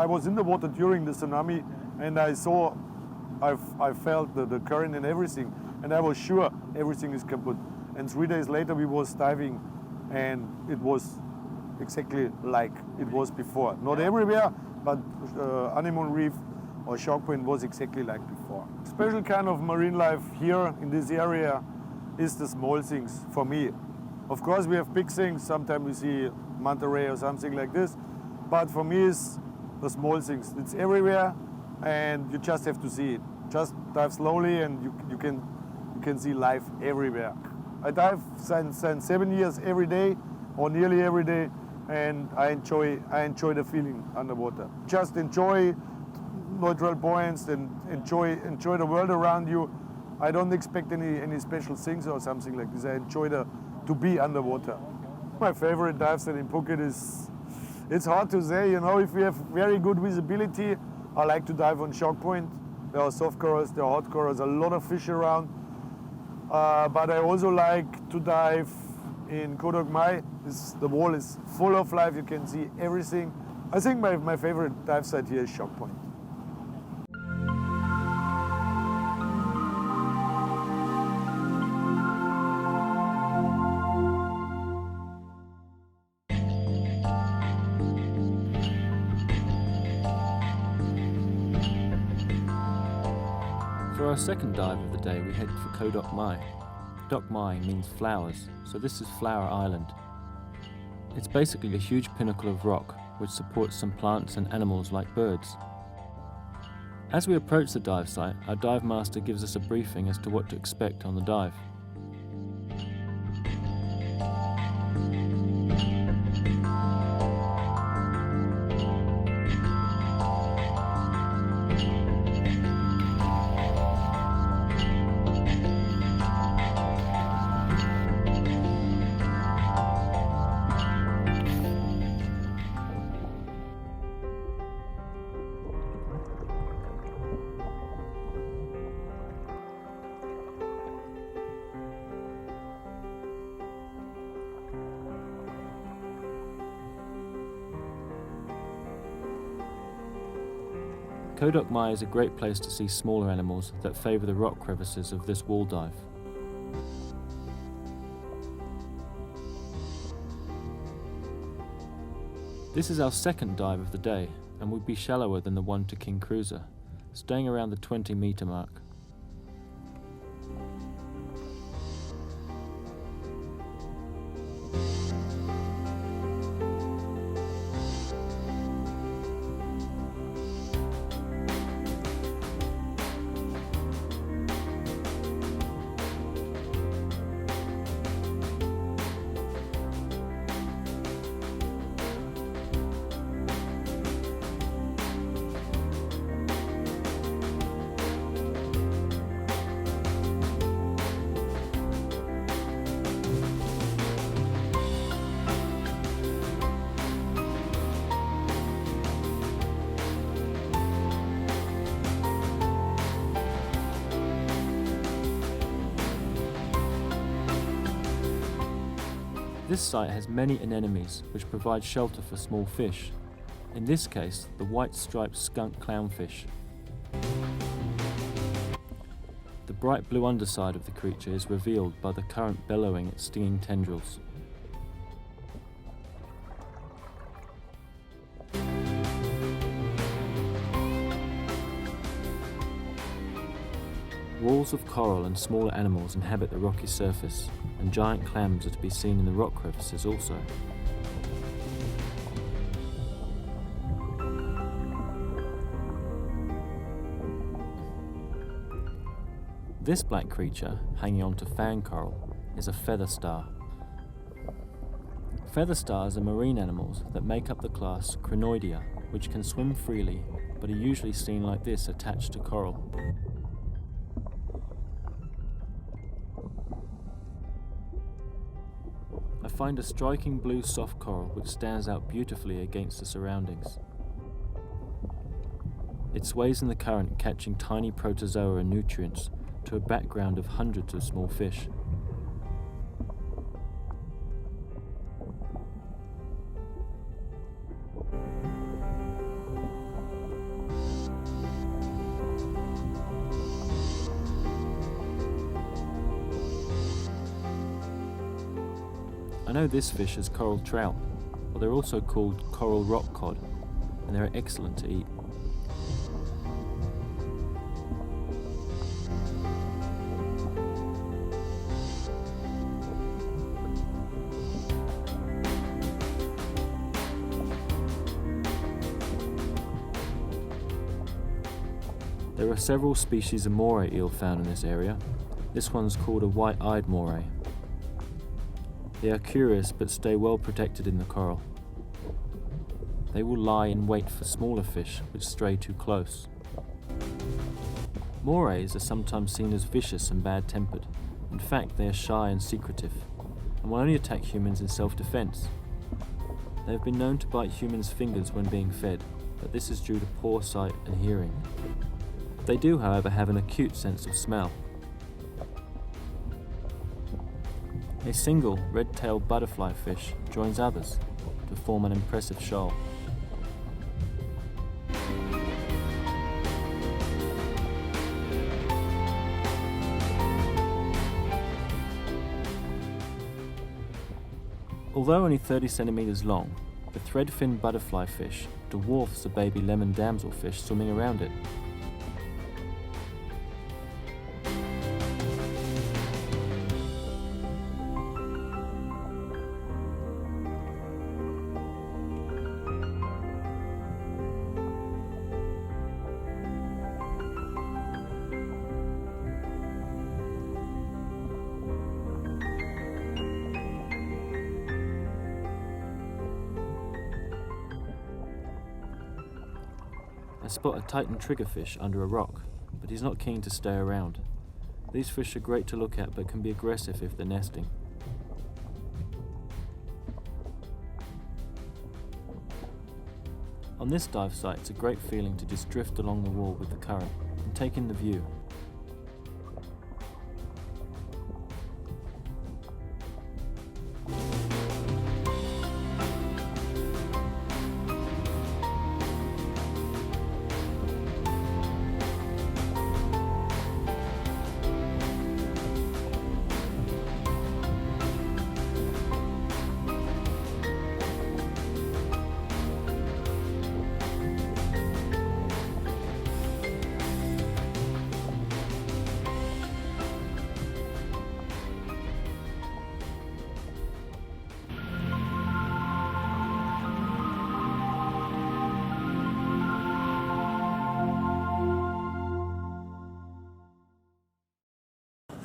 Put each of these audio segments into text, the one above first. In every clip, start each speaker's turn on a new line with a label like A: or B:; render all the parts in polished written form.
A: I was in the water during the tsunami, and I felt the current and everything, and I was sure everything is kaput. And 3 days later we was diving, and it was exactly like it was before. Not everywhere, but Honeymoon Reef or Shark Point was exactly like before. Special kind of marine life here in this area is the small things for me. Of course we have big things, sometimes we see manta ray or something like this, but for me it's the small things. It's everywhere and you just have to see it. Just dive slowly and you can see life everywhere. I dive since 7 years every day, or nearly every day, and I enjoy the feeling underwater. Just enjoy neutral points and enjoy the world around you. I don't expect any special things or something like this. I enjoy to be underwater. My favorite dive set in Phuket is, it's hard to say, you know, if we have very good visibility, I like to dive on Shark Point. There are soft corals, there are hot corals, a lot of fish around. But I also like to dive in Koh Dok Mai. The wall is full of life, you can see everything. I think my favorite dive site here is Shark Point.
B: For our second dive of the day, we head for Koh Dok Mai. Dok Mai means flowers, so this is Flower Island. It's basically a huge pinnacle of rock which supports some plants and animals like birds. As we approach the dive site, our dive master gives us a briefing as to what to expect on the dive. Koh Dok Mai is a great place to see smaller animals that favour the rock crevices of this wall dive. This is our second dive of the day and would be shallower than the one to King Cruiser, staying around the 20-metre mark. This site has many anemones which provide shelter for small fish, in this case the white striped skunk clownfish. The bright blue underside of the creature is revealed by the current bellowing its stinging tendrils. Walls of coral and smaller animals inhabit the rocky surface, and giant clams are to be seen in the rock crevices also. This black creature, hanging onto fan coral, is a feather star. Feather stars are marine animals that make up the class Crinoidea, which can swim freely, but are usually seen like this attached to coral. I find a striking blue soft coral which stands out beautifully against the surroundings. It sways in the current, catching tiny protozoa and nutrients to a background of hundreds of small fish. know this fish is coral trout, but they're also called coral rock cod, and they're excellent to eat. There are several species of moray eel found in this area. This one's called a white-eyed moray. They are curious but stay well protected in the coral. They will lie in wait for smaller fish which stray too close. Morays are sometimes seen as vicious and bad-tempered. In fact, they are shy and secretive, and will only attack humans in self-defense. They have been known to bite humans' fingers when being fed, but this is due to poor sight and hearing. They do, however, have an acute sense of smell. A single red-tailed butterfly fish joins others to form an impressive shoal. Although only 30 centimeters long, the thread-fin butterfly fish dwarfs the baby lemon damselfish swimming around it. I spot a Titan triggerfish under a rock, but he's not keen to stay around. These fish are great to look at but can be aggressive if they're nesting. On this dive site, it's a great feeling to just drift along the wall with the current and take in the view.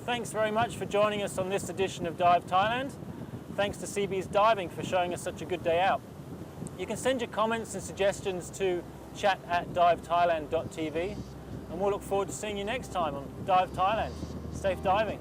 C: Thanks very much for joining us on this edition of Dive Thailand. Thanks to CB's Diving for showing us such a good day out. You can send your comments and suggestions to chat@divethailand.tv, and we'll look forward to seeing you next time on Dive Thailand. Safe diving.